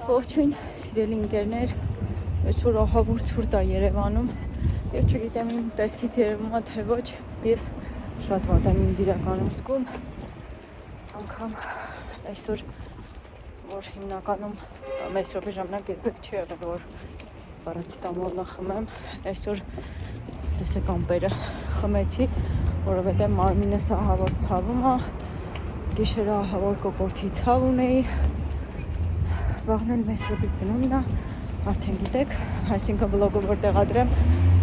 Ողջույն, սիրելի ընկերներ, այսօր ահավոր ցուրտ է Երևանում եւ չգիտեմ իմ տեսքից երևում է թե ոչ, ես շատ վատ եմ ինձ իրականում զգում անգամ այսօր որ հիմնականում մեծ րոպե ժամանակ երբեք չի եղել որ պարացետամոլը խմեմ, այսօր տեսեք ամպերը խմեցի, որովհետեւ մարմինս ահավոր ցավում է, գիշերը ահավոր կոկորտի ցավ ունեի Վաղն էլ մեծ րոպի ծնունդն է, արդեն գիտեք, այսինքն վլոգը որ տեղադրեմ,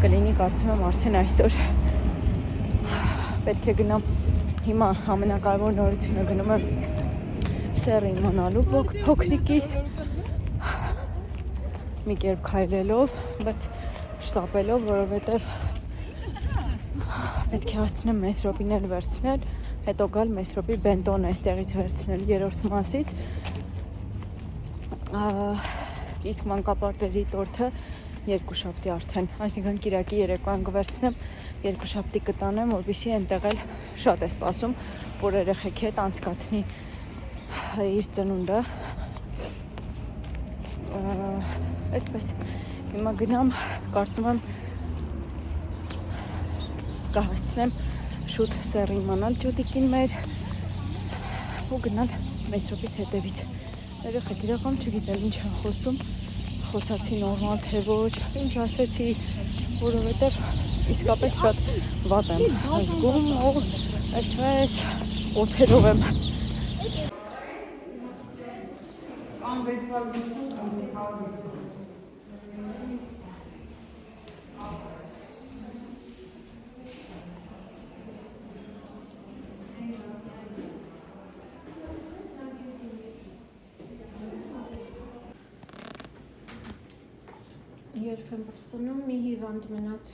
կլինի կարծում եմ արդեն այսօր։ Պետք է գնամ, հիմա ամենակարևոր նորությունը գնում եմ սեռ իմանալու փոքրիկից, մի կերպ քայլելով, բայց շտապելով, որովհետև պետք է հասցնեմ մեծ րոպին էլ վերցնել, հետո գալ մեծ րոպի բենտոնը այստեղից վերցնել երրորդ մասից իսկ մանկապարտեզի տորթը երկուշաբթի արդեն, այսինքն կիրակի երեկոյան կվերցնեմ, երկուշաբթի կտանեմ, որպեսզի այնտեղ էլ շատ է սպասում, որ երեխեքի հետ անցկացնի իր ծնունդը։ Այդպես հիմա գնամ, կարծում եմ կհասցնեմ շուտ սեռ իմանալ ջոդիկին մեր ու գնալ մեծ րոպիս հետևից։ Երեխեք իրական չգիտեմ ինչ եմ խոսում, խոսացի նորմալ թե ոչ, ինչ ասեցի, որովհետև իսկապես շատ վատ եմ զգում ու այսպես օթերով եմ։ Երբ եմ բրծնում, մի հիվանդ մնաց։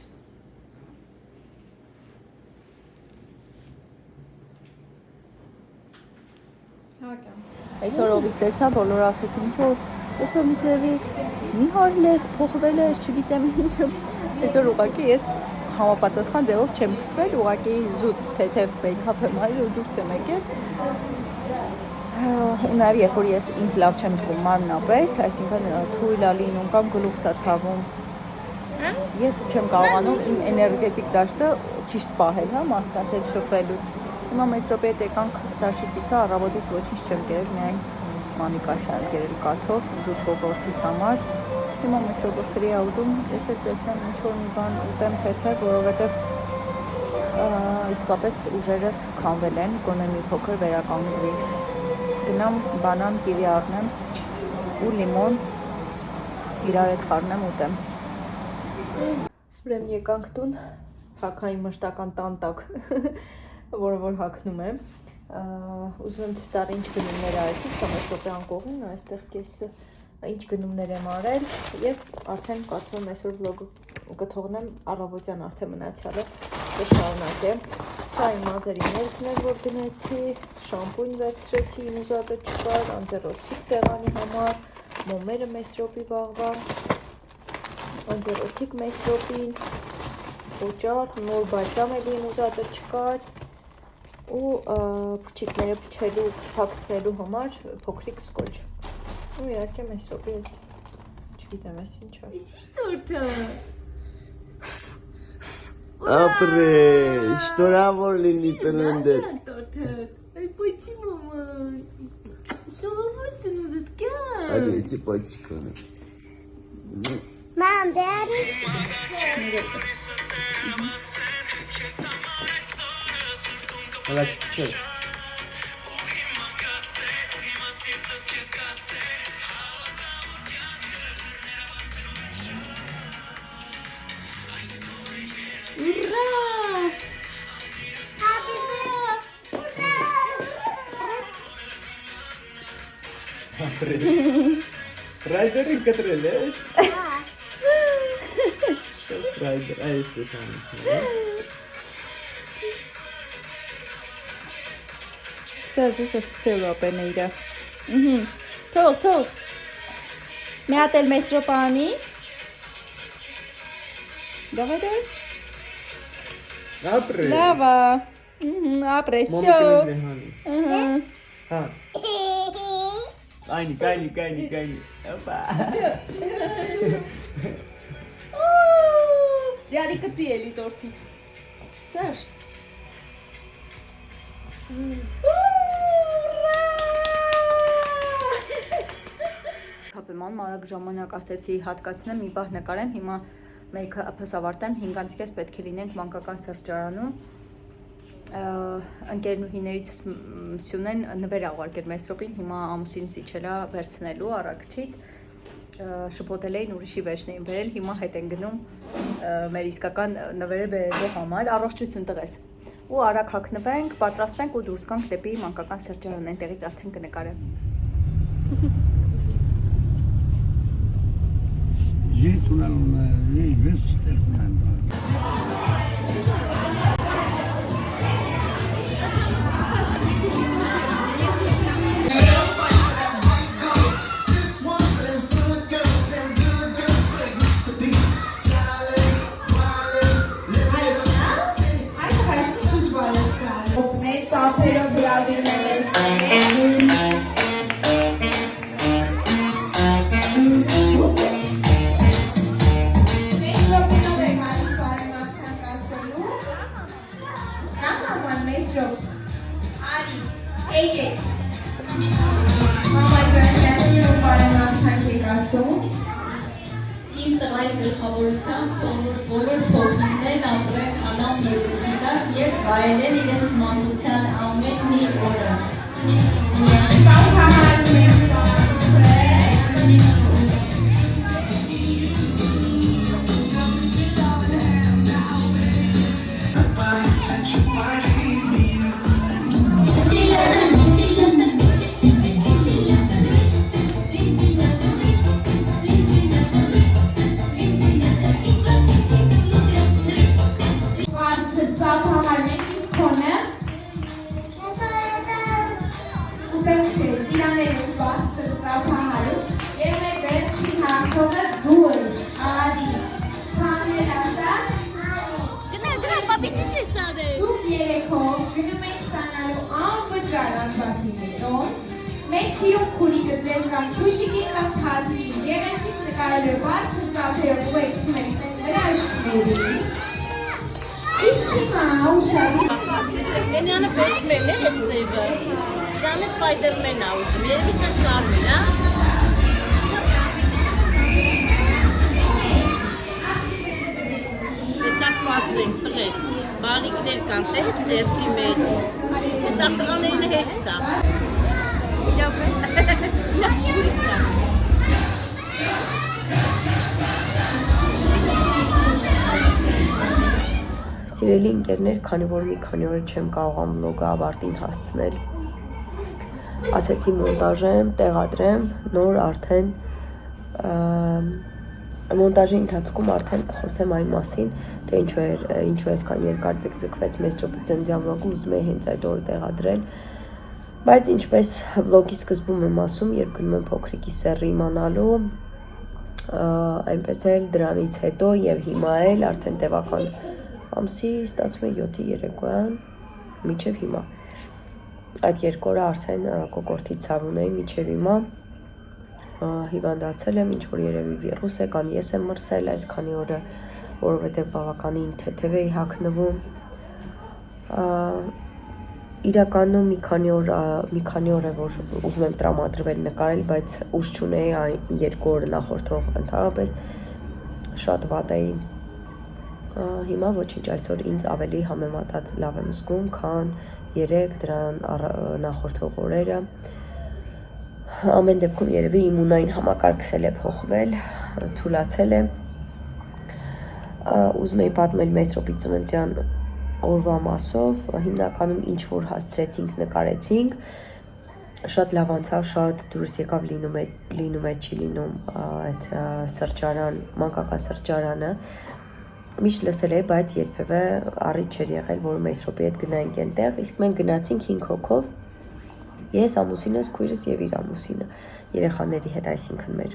Այսօր ովից տեսա, բոլորը ասեցին, որ այսօր մի ձևի մի հարել ես, փոխվել ես, չգիտեմ ինչ։ Այսօր ուղղակի ես համապատասխան ձևով չեմ քսվել, ուղղակի զուտ թեթև մեյքափ եմ արել ու դուրս եմ եկել։ Ու նաև երբ որ ես ինձ լավ չեմ զգում մարմնապես, այսինքն թույլ է լինում կամ գլուխս է ցավում, ես չեմ կարողանում իմ էներգետիկ դաշտը ճիշտ պահել, հա, մարդկանց հետ շփվելուց։ Հիմա մեծ րոպե հետ եկանք դաշտից առավոտից ոչինչ չեմ կերել, միայն մանիկաշա եմ կերել կաթով, զուտ կոկորտիս համար։ Հիմա մեծ րոպե ֆրի աուտում, ես էլ տեսնեմ ինչ-որ մի բան ուտեմ թեթև, որովհետև իսկապես ուժերս քամվել են, գոնե մի փոքր վերականգնվի։ Գնամ բանան կիվի առնեմ ու լիմոն իրար հետ խառնեմ ուտեմ։ Ուրեմն եկանք տուն, հագային մշտական տանտակ, որը որ հագնում եմ։ Ուզում եմ ցույց տալ ինչ գնումներ արեցի, սա մեծ րոպե անկողին, այստեղ կեսը ինչ գնումներ եմ արել եւ արդեն կարծում եմ այսօր վլոգը կթողնեմ առավոտյան արդեն մնացյալը կշարունակեմ։ Սա իմ մազերի ներքն էր, որ գնեցի, շամպույն վերցրեցի, իմ ուզածը չկար, անձեռոցիկ սեղանի համար, մոմերը մեծ րոպի վաղվա, անձեռոցիկ մեծ րոպին, օճառ, նոր բալսամ էլի իմ ուզածը չկար ու փչիկները փչելու, փակցնելու համար փոքրիկ սկոչ։ Ու իհարկե մեծ րոպի ես չգիտեմ ես ինչ է։ Իսկ տորթը Ապրե, շնորհավոր լինի ծնունդդ։ Ай, почти, мама. Շնորհավոր ծնունդդ կա։ Արի, էցի պաչիկա։ Mom, Daddy. Հալացիչ։ Ռայդերին կտրել ես։ Ռայդեր, այս է սանը։ Սա սկսել ապեն իրա։ Թող։ Մի հատ էլ մեծ րոպե անի։ Դավայ։ Ապրե։ Լավ է։ Ապրե, շո։ Հա։ Կանի Ապա Դյարի կծի էլի տորթից Սար Կապեման մարագ ժամանակ ասեցի հատկացնեմ մի բահ նկարեմ հիմա մեյքը ափս ավարտեմ 5-ից պետք է լինենք մանկական սրճարանում ընկերուհիներից Սյունեն նվեր աղարկել Մեսրոպին հիմա ամուսինս իջելա վերցնելու առաքչից շփոթել էին ուրիշի վերջն էին բերել հիմա հետ են գնում մեր իսկական նվերը բերելու համար առողջություն տղես ու արագ հագնվենք պատրաստվենք ու դուրս գանք դեպի մանկական սրճարան այնտեղից արդեն կնկարեմ Gente, una veste Իմ տղայի գլխավորությամբ թող բոլոր փոքրիկներն ապրեն անամ եզրքիդակ և վայելեն իրենց մանկության ամեն մի օրը։ Դուք երեքով գնում եք ստանալու անվճար անվարտիներով մեր սիրուն քուրիկը ձեր կամ քուշիկի կամ թաթվի գեղեցիկ նկարելու բարձր ծափերով ուղեկցում եք նրա աշկիների իսկ հիմա ուշադրի Ենյանը Բեթմեն է այդ սևը Դանը Սպայդերմեն ա ուզում Երևի սան կարմին ա Դետակ մասենք տղես Բալիկներ կան տես երդի մեջ Ես տաղտղաներինը հեշտ ա Սիրելի ընկերներ, քանի որ մի քանի օր չեմ կարողam վլոգը ավարտին հասցնել ասեցի մոնտաժեմ, տեղադրեմ, նոր արդեն մոնտաժի ընթացքում արդեն խոսեմ այն մասին, թե ինչու այսքան երկար ձգձգվեց Մեսրոպի ծննդյան վլոգը, ուզում էի հենց այդ օրը տեղադրել, բայց ինչպես վլոգի սկզբում եմ ասում, երբ գնում եմ փոքրիկի սեռը իմանալու, այնպես էլ դրանից հետո եւ հիմա էլ արդեն տևական ամսի ստացվում է 7-ի երեկոյան, մինչև հիմա այդ երկորը արդեն կոկորդի ցավ ունեի մինչև հիմա հիվանդացել եմ, ինչ որ երևի վիրուս է կամ ես եմ մրսել այս քանի օրը, որովհետև բավականին թեթև էի հագնվում։ Իրականում մի քանի օր է, որ ուզում եմ տրամադրվել նկարել, բայց ուժ չունեի այն երկու օրը նախորդող ընդհանրապես շատ վատ էի։ Հիմա ոչինչ, այսօր ինձ ավելի համեմատած լավ եմ զգում, քան 3 դրան նախորդող օրերը։ Ամեն դեպքում երևի իմունային համակարգս էլ է փոխվել, թուլացել է։ Ուզում էի պատմել Մեսրոպի ծննդյան օրվա մասով, հիմնականում ինչ որ հասցրեցինք, նկարեցինք, շատ լավ անցավ, շատ դուրս եկավ լինում է, չի լինում այդ սրճարան, մանկական սրճարանը։ Միշտ լսել էի, բայց երբևէ առիթ չէր եղել, որ Մեսրոպի հետ գնայինք այնտեղ, իսկ մենք գնացինք 5 հոգով, ես, ամուսինս, քույրս եւ իր ամուսինը, երեխաների հետ, այսինքն մեր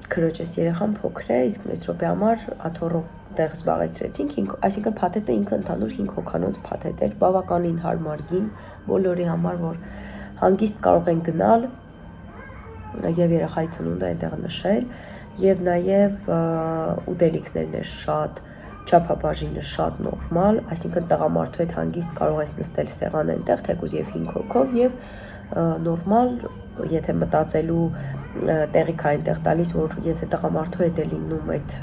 քրոջս երեխան փոքր է, իսկ Մեսրոպի համար աթոռով տեղ զբաղեցրեցինք, այսինքն փաթեթը ինքը ընդհանուր 5 հոգանոց փաթեթ էր, բավականին հարմար գին, բոլորի համար, որ հանգիստ կարող են գնալ եւ երեխայի ծնունդը այնտեղ նշել եւ նաեւ ուտելիքներն է շատ չափաբաժինը շատ նորմալ, այսինքն տղամարդու հետ հանգիստ կարող ես նստել սեղան այնտեղ թեկուզ եւ 5 հոգով եւ նորմալ, եթե մտածելու տեղիք այնտեղ տալիս, որ եթե տղամարդու հետ է լինում այդ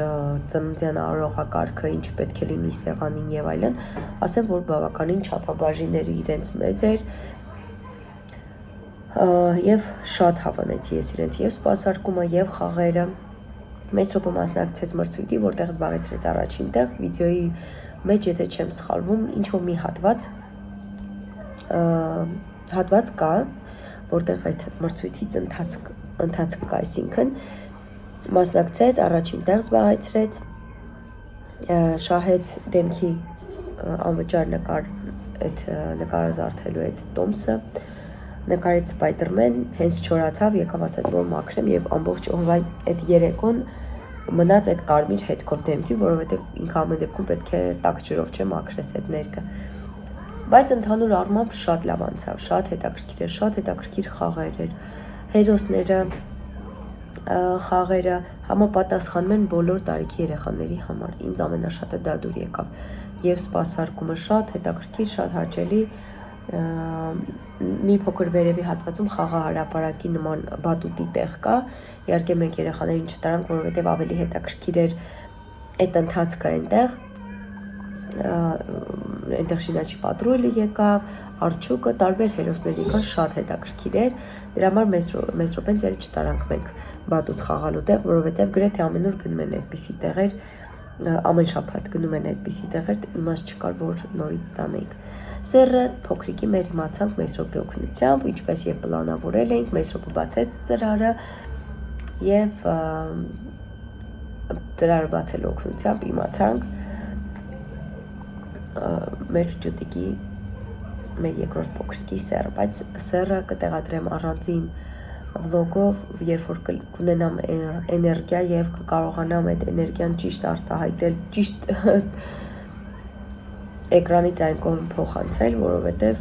ծննդյան արարողակարգը, ինչ պետք է լինի սեղանին եւ այլն, ասեմ, որ բավականին չափաբաժինները իրենց մեծ էր եւ շատ հավանեցի ես իրենց եւ սպասարկումը եւ խաղերը Մեծ րոպե մասնակցեց մրցույթի, որտեղ զբաղեցրեց առաջին տեղ, վիդեոյի մեջ, եթե չեմ սխալվում, ինչ-որ մի հատված կա, որտեղ այդ մրցույթից ընթացք կա, այսինքն մասնակցեց, առաջին տեղ զբաղեցրեց, շահեց դեմքի անվճար նկարազարդելու այդ տոմսը, նկարեց Spider-Man, հենց չորացավ, եկավ ասաց, որ մաքրեմ եւ ամբողջ օրվա այդ երեկոն մնաց այդ կարմիր հետքով դեմքի, որովհետեւ ինքը ամեն դեպքում պետք է տաք ջրով չէ մաքրես այդ ներկը։ Բայց ընդհանուր առմամբ շատ լավ անցավ, շատ հետաքրքիր խաղեր էր։ Հերոսները խաղերը համապատասխանում են բոլոր տարիքի երեխաների համար։ Ինձ ամենաշատը դա դուր եկավ։ Եվ սպասարկումը շատ հետաքրքիր, շատ հաճելի մի փոքր վերևի հատվածում խաղահարապարակի նման բատուտի տեղ կա, իհարկե մենք երեխաներին չտարանք, որովհետև ավելի հետաքրքիր էր այդ ընթացքը այնտեղ շինաչի պատրուլը եկավ, արջուկը, տարբեր հերոսներ եկան, շատ հետաքրքիր էր, դրա համար մեծ րոպեն ծել չտարանք մենք բատուտ խաղալու տեղ, որովհետև գրեթե ամեն օր գնում են այդպիսի տեղեր, ամեն շաբաթ գնում են այդպիսի տեղեր, իմաստ չկար, որ նորից տանենք։ Սերը փոքրիկի մեր իմացանք մեծ րոպե օգնությամբ, ինչպես եւ պլանավորել էինք, մեծ րոպե բացեց ծրարը եւ ծրարը բացելու օգնությամբ իմացանք մեր ջուտիկի մեր երկրորդ փոքրիկի սերը, բայց սերը կտեղադրեմ առանձին վլոգով, երբ որ կունենամ էներգիա եւ կկարողանամ այդ էներգիան ճիշտ արտահայտել, ճիշտ էկրանից այն կողմ փոխանցել, որովհետեւ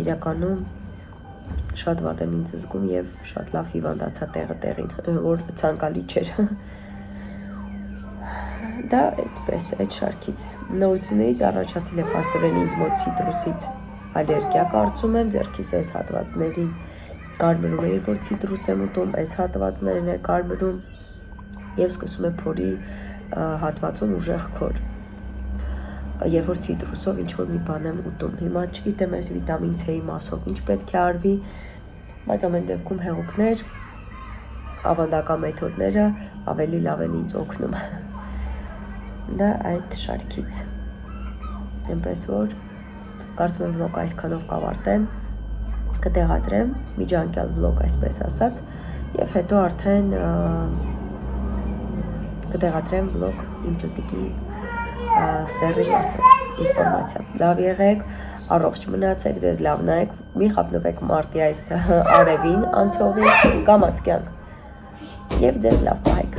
իրականում շատ վատ եմ ինձ զգում եւ շատ լավ հիվանդացա տեղին, որ ցանկալի չէր։ Դա այդպես այդ շարքից նորություններից առաջացել է փաստորեն ինձ մոտ ցիտրուսից ալերգիա կարծում եմ, ձեռքիս այս հատվածներին կարմրում է, երբ որ ցիտրուս եմ ուտում, այս հատվածներն է կարմրում եւ սկսում է փորի հատվածում ուժեղ քոր։ Երբ որ ցիտրուսով ինչ որ մի բան եմ ուտում, հիմա չգիտեմ այս վիտամին C-ի մասով ինչ պետք է արվի, բայց ամեն դեպքում հեղուկներ, ավանդական մեթոդները ավելի լավ են ինձ օգնում։ Դա այդ շարքից։ Այնպես որ կարծում եմ վլոգ այսքանով կավարտեմ, կտեղադրեմ միջանկյալ վլոգ այսպես ասած եւ հետո արդեն կտեղադրեմ վլոգ իմ ջուտիկի սերի մասով ինֆորմացիա։ Լավ եղեք, առողջ մնացեք, ձեզ լավ նայեք, մի խաբնվեք մարտի այս արևին անցողի, կամաց կյանք եւ ձեզ լավ պահեք։